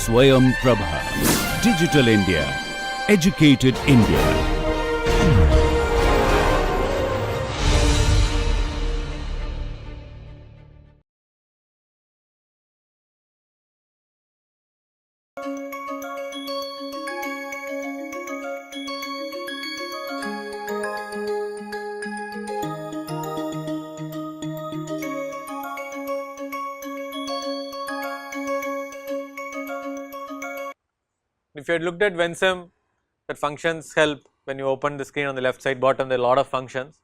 Swayam Prabha. Digital India. Educated India. If you had looked at Vensim, that functions help. When you open the screen on the left side bottom, there are a lot of functions.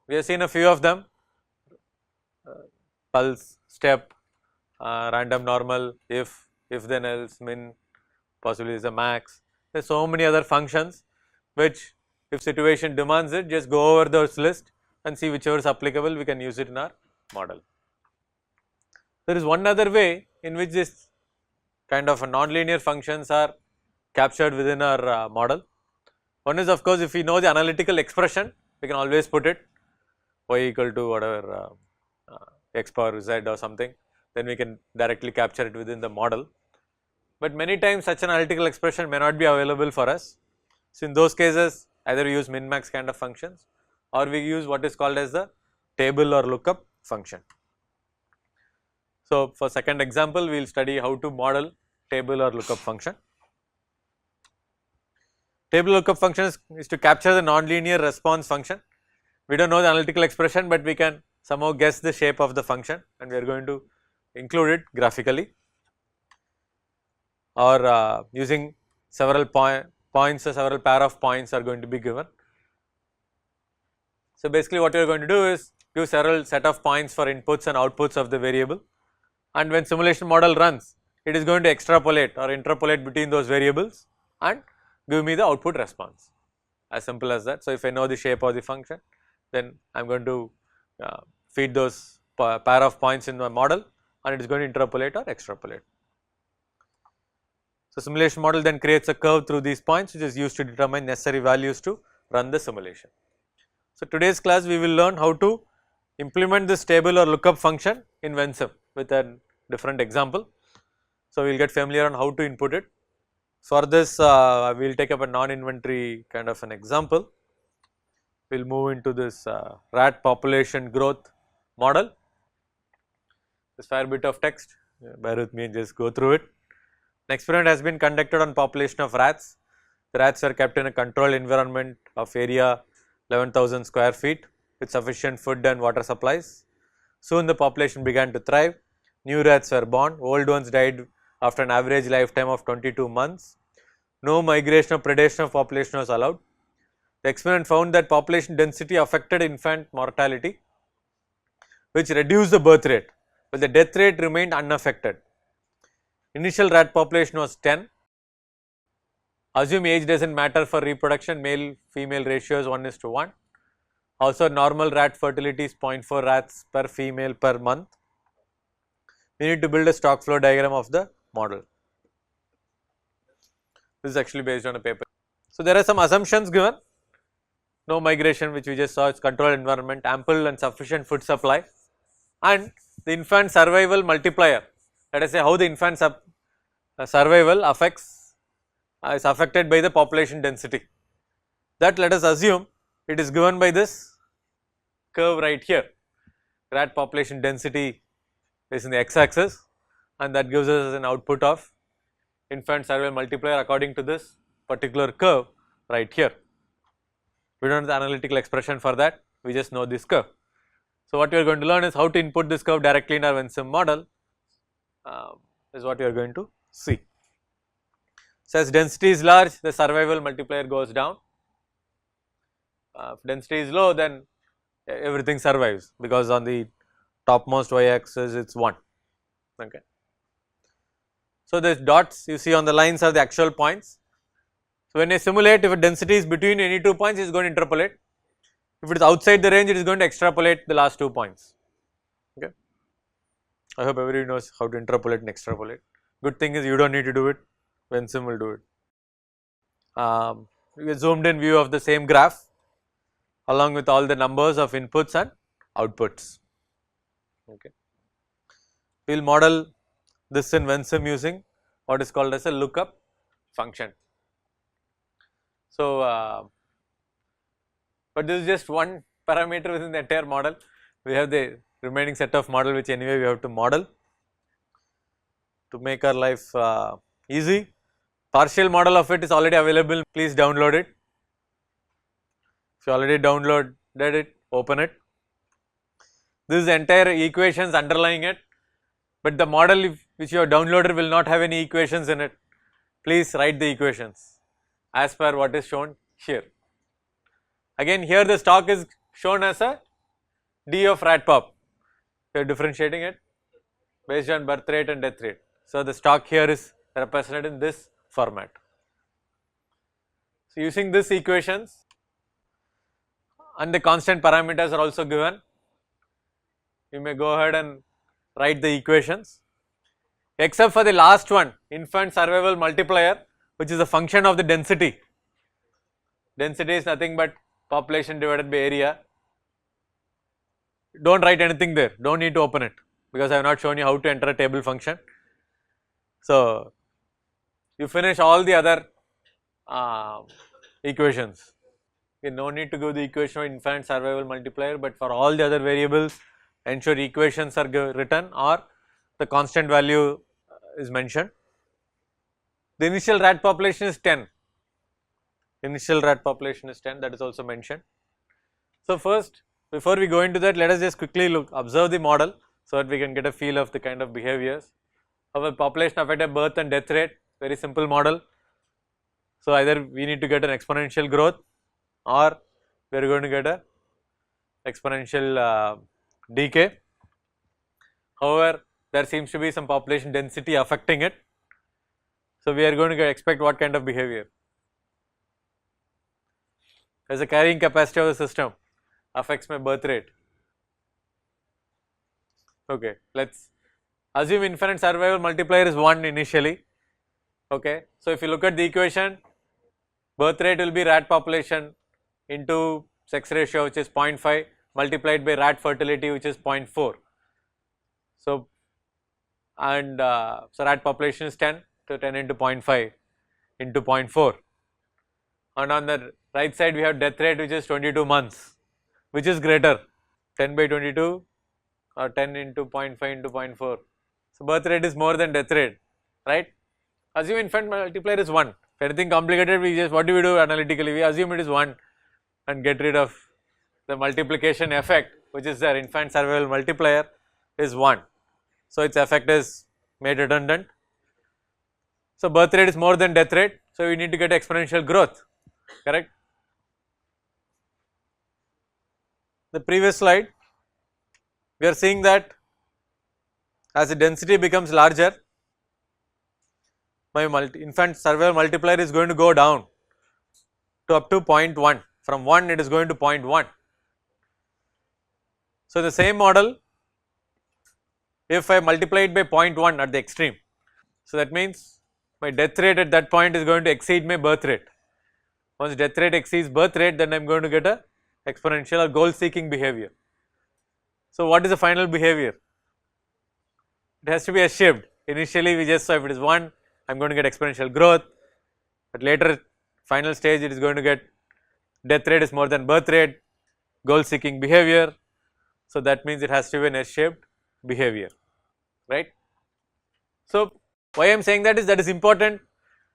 We have seen a few of them: pulse, step, random normal, if then else, min, possibly is a max. There are so many other functions which, if situation demands it, just go over those list and see whichever is applicable, we can use it in our model. There is one other way in which this kind of a non-linear functions are captured within our model. One is, of course, if we know the analytical expression, we can always put it y equal to whatever x power z or something, then we can directly capture it within the model. But many times such an analytical expression may not be available for us. So in those cases, either we use min max kind of functions or we use what is called as the table or lookup function. So for second example, we will study how to model table or lookup function. Table lookup function is to capture the nonlinear response function. We do not know the analytical expression, but we can somehow guess the shape of the function, and we are going to include it graphically or using several points or several pair of points are going to be given. So basically what you are going to do is give several set of points for inputs and outputs of the variable, and when simulation model runs, it is going to extrapolate or interpolate between those variables and give me the output response, as simple as that. So if I know the shape of the function, then I am going to feed those pair of points in my model and it is going to interpolate or extrapolate. So simulation model then creates a curve through these points which is used to determine necessary values to run the simulation. So today's class we will learn how to implement this table or lookup function in Vensim with a different example. So we will get familiar on how to input it. For this we will take up a non-inventory kind of an example. We will move into this rat population growth model. This fair bit of text, bear with me and just go through it. An experiment has been conducted on population of rats. The rats were kept in a controlled environment of area 11,000 square feet with sufficient food and water supplies. Soon the population began to thrive. New rats were born, old ones died after an average lifetime of 22 months. No migration or predation of population was allowed. The experiment found that population density affected infant mortality, which reduced the birth rate, but the death rate remained unaffected. Initial rat population was 10. Assume age does not matter for reproduction, male female ratio is 1:1. Also normal rat fertility is 0.4 rats per female per month. We need to build a stock flow diagram of the model. This is actually based on a paper. So there are some assumptions given. No migration, which we just saw, it's controlled environment, ample and sufficient food supply, and the infant survival multiplier. Let us say how the infant survival is affected by the population density. That let us assume it is given by this curve right here. Rat population density is in the x axis, and that gives us an output of infant survival multiplier according to this particular curve right here. We do not know the analytical expression for that, we just know this curve. So what we are going to learn is how to input this curve directly in our Vensim model, is what we are going to see. So as density is large, the survival multiplier goes down. If density is low, then everything survives, because on the topmost y axis it is 1. Okay. So the dots you see on the lines are the actual points. So when I simulate, if a density is between any 2 points, it is going to interpolate. If it is outside the range, it is going to extrapolate the last 2 points. Okay. I hope everybody knows how to interpolate and extrapolate. Good thing is you do not need to do it, Vensim will do it. We zoomed in view of the same graph along with all the numbers of inputs and outputs. Okay. We will model this in Vensim using what is called as a lookup function. So, but this is just one parameter within the entire model. We have the remaining set of model which anyway we have to model to make our life easy. Partial model of it is already available, please download it. If you already downloaded it, open it. This is entire equations underlying it, but the model which you have downloaded will not have any equations in it. Please write the equations as per what is shown here. Again, here the stock is shown as a D of rat pop. We are differentiating it based on birth rate and death rate. So, the stock here is represented in this format. So, using this equations and the constant parameters are also given, you may go ahead and write the equations, except for the last one, infant survival multiplier, which is a function of the density. Density is nothing but population divided by area. Do not write anything there, do not need to open it, because I have not shown you how to enter a table function. So, you finish all the other equations. You no need to give the equation of infant survival multiplier, but for all the other variables ensure equations are written or the constant value is mentioned. The initial rat population is 10, initial rat population is 10, that is also mentioned. So, first before we go into that, let us just quickly observe the model so that we can get a feel of the kind of behaviors. Our population affected birth and death rate, very simple model. So, either we need to get an exponential growth or we are going to get a exponential decay. However, there seems to be some population density affecting it. So, we are going to expect what kind of behavior? As the carrying capacity of the system affects my birth rate. Okay, let us assume infinite survival multiplier is 1 initially. Okay, so if you look at the equation, birth rate will be rat population into sex ratio, which is 0.5, multiplied by rat fertility, which is 0.4. So, and so rat population is 10, so 10 into 0.5 into 0.4, and on the right side we have death rate, which is 22 months, which is greater, 10 by 22 or 10 into 0.5 into 0.4. So, birth rate is more than death rate, right. Assume infant multiplier is 1. If anything complicated, we just, what do we do analytically? We assume it is 1 and get rid of the multiplication effect, which is there, infant survival multiplier is 1. So, its effect is made redundant. So, birth rate is more than death rate, so we need to get exponential growth, correct. The previous slide, we are seeing that as the density becomes larger, my infant survival multiplier is going to go down to up to 0.1, from 1 it is going to 0.1. So, the same model, if I multiply it by 0.1 at the extreme, so that means my death rate at that point is going to exceed my birth rate. Once death rate exceeds birth rate, then I am going to get a exponential or goal seeking behavior. So, what is the final behavior? It has to be S-shaped. Initially we just saw if it is 1, I am going to get exponential growth, but later final stage it is going to get death rate is more than birth rate, goal seeking behavior. So, that means it has to be an S-shaped behavior, right. So, why I am saying that is important,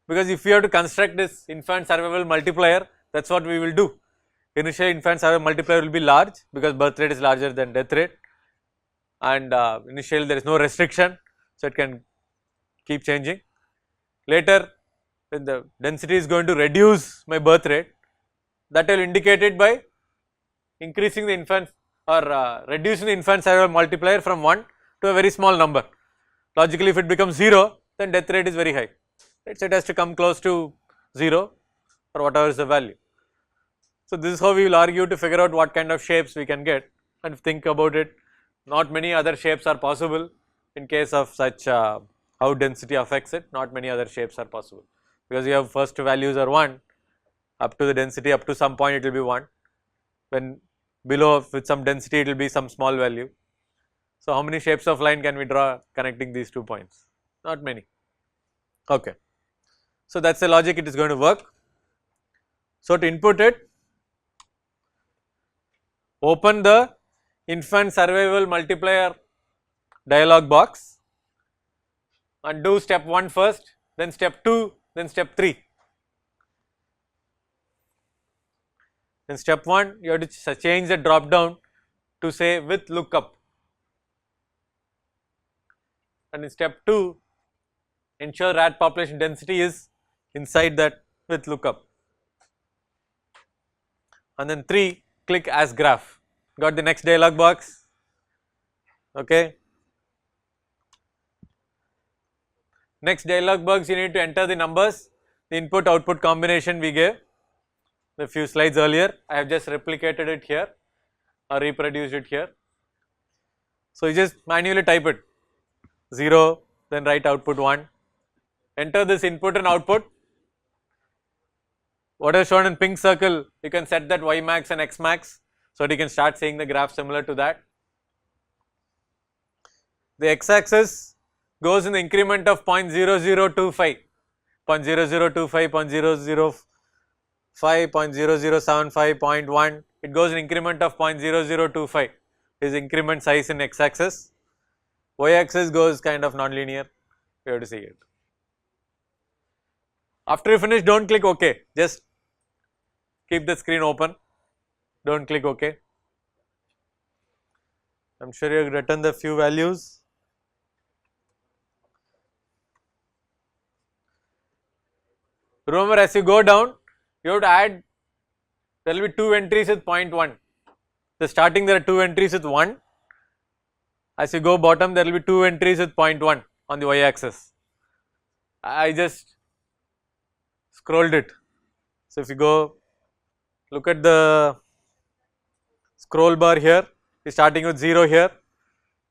because if you have to construct this infant survival multiplier, that is what we will do. Initially infant survival multiplier will be large because birth rate is larger than death rate, and initially there is no restriction, so it can keep changing. Later when the density is going to reduce my birth rate, that will indicate it by increasing the infant or reducing the infant survival multiplier from 1 to a very small number. Logically, if it becomes 0, then death rate is very high, right. So, it has to come close to 0 or whatever is the value. So, this is how we will argue to figure out what kind of shapes we can get, and think about it, not many other shapes are possible in case of such how density affects it, not many other shapes are possible, because you have first values are 1 up to the density, up to some point it will be 1, when below with some density it will be some small value. So, how many shapes of line can we draw connecting these 2 points? not many. Okay. So that is the logic it is going to work. So to input it, open the infant survival multiplier dialog box and do step 1 first, then step 2, then step 3. In step 1 you have to change the drop down to say with lookup, and in step 2 ensure rat population density is inside that with lookup, and then 3 click as graph. Got the next dialog box? Okay. Next dialog box, you need to enter the numbers, the input output combination we gave a few slides earlier. I have just replicated it here or reproduced it here. So you just manually type it 0, then write output 1, enter this input and output. What is shown in pink circle, you can set that y max and x max, so that you can start seeing the graph similar to that. The x axis goes in the increment of 0.0025, 0.0025, 0.005, 0.0075, 0.1, it goes in increment of 0.0025 is increment size in x axis. Y axis goes kind of non-linear, you have to see it. After you finish, don't click OK, just keep the screen open, don't click OK. I am sure you have written the few values. Remember, as you go down, you have to add, there will be 2 entries with 0.1. So starting there are 2 entries with 1. As you go bottom, there will be 2 entries with 0.1 on the y axis. I just scrolled it. So if you go look at the scroll bar here, it's starting with 0 here,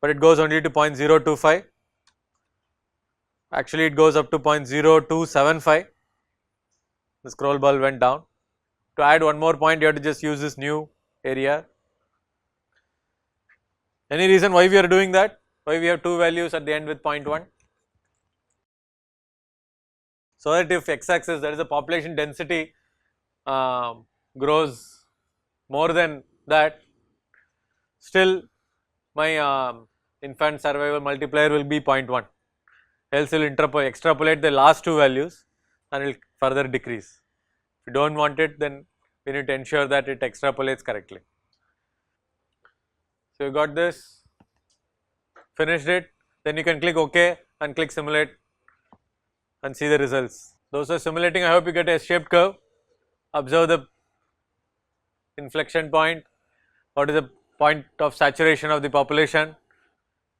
but it goes only to 0.025. Actually, it goes up to 0.0275. The scroll bar went down. To add one more point, you have to just use this new area. Any reason why we are doing that? Why we have 2 values at the end with 0.1? So that if x axis, that is the population density, grows more than that, still my infant survival multiplier will be 0.1, else it will extrapolate the last 2 values and it will further decrease. If you do not want it, then we need to ensure that it extrapolates correctly. So you got this, finished it, then you can click OK and click simulate and see the results. Those who are simulating, I hope you get a S-shaped curve. Observe the inflection point, what is the point of saturation of the population,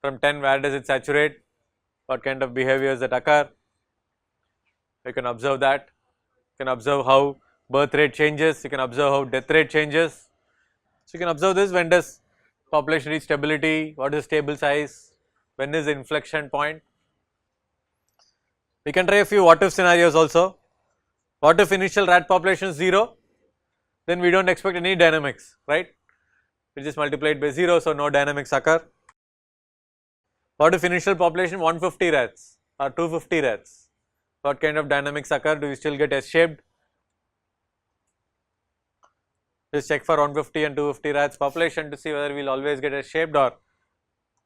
from 10 where does it saturate, what kind of behaviors that occur. You can observe that, you can observe how birth rate changes, you can observe how death rate changes. So you can observe this, when does population reach stability, what is the stable size, when is the inflection point. We can try a few what if scenarios also. What if initial rat population is 0, then we do not expect any dynamics, right, we just multiply it by 0, so no dynamics occur. What if initial population 150 rats or 250 rats, what kind of dynamics occur, do we still get S-shaped? Just check for 150 and 250 rats population to see whether we will always get S-shaped or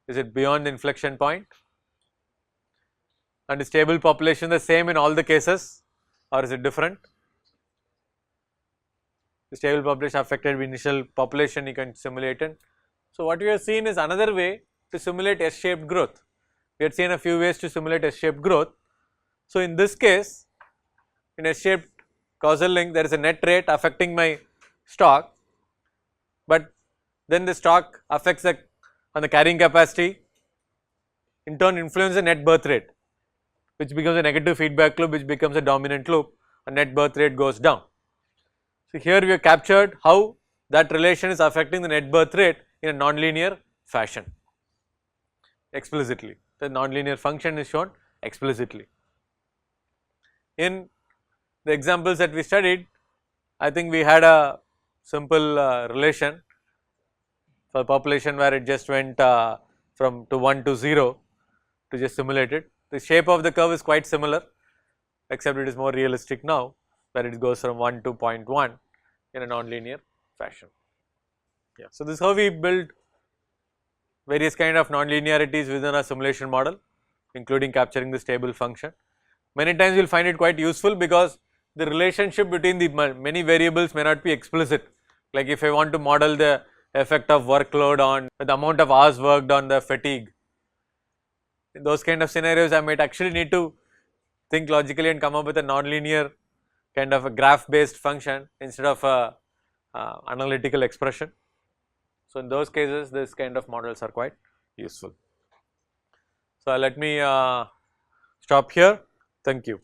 is it beyond the inflection point. And is stable population the same in all the cases or is it different? The stable population affected by initial population, you can simulate it. So what we have seen is another way to simulate S-shaped growth. We had seen a few ways to simulate S-shaped growth. So in this case, in S-shaped causal link, there is a net rate affecting my stock, but then the stock affects on the carrying capacity, in turn influence the net birth rate, which becomes a negative feedback loop, which becomes a dominant loop, and net birth rate goes down. So here we have captured how that relation is affecting the net birth rate in a nonlinear fashion explicitly. The nonlinear function is shown explicitly. In the examples that we studied, I think we had a simple relation for population where it just went from 1 to 0 to just simulate it. the shape of the curve is quite similar, except it is more realistic now, where it goes from 1 to 0.1 in a non-linear fashion. Yeah. So, this is how we build various kind of non-linearities within a simulation model, including capturing the stable function. Many times you will find it quite useful because the relationship between the many variables may not be explicit. Like if I want to model the effect of workload on the amount of hours worked on the fatigue, in those kind of scenarios I might actually need to think logically and come up with a non-linear kind of a graph based function instead of a analytical expression. So, in those cases this kind of models are quite useful. So, let me stop here. Thank you.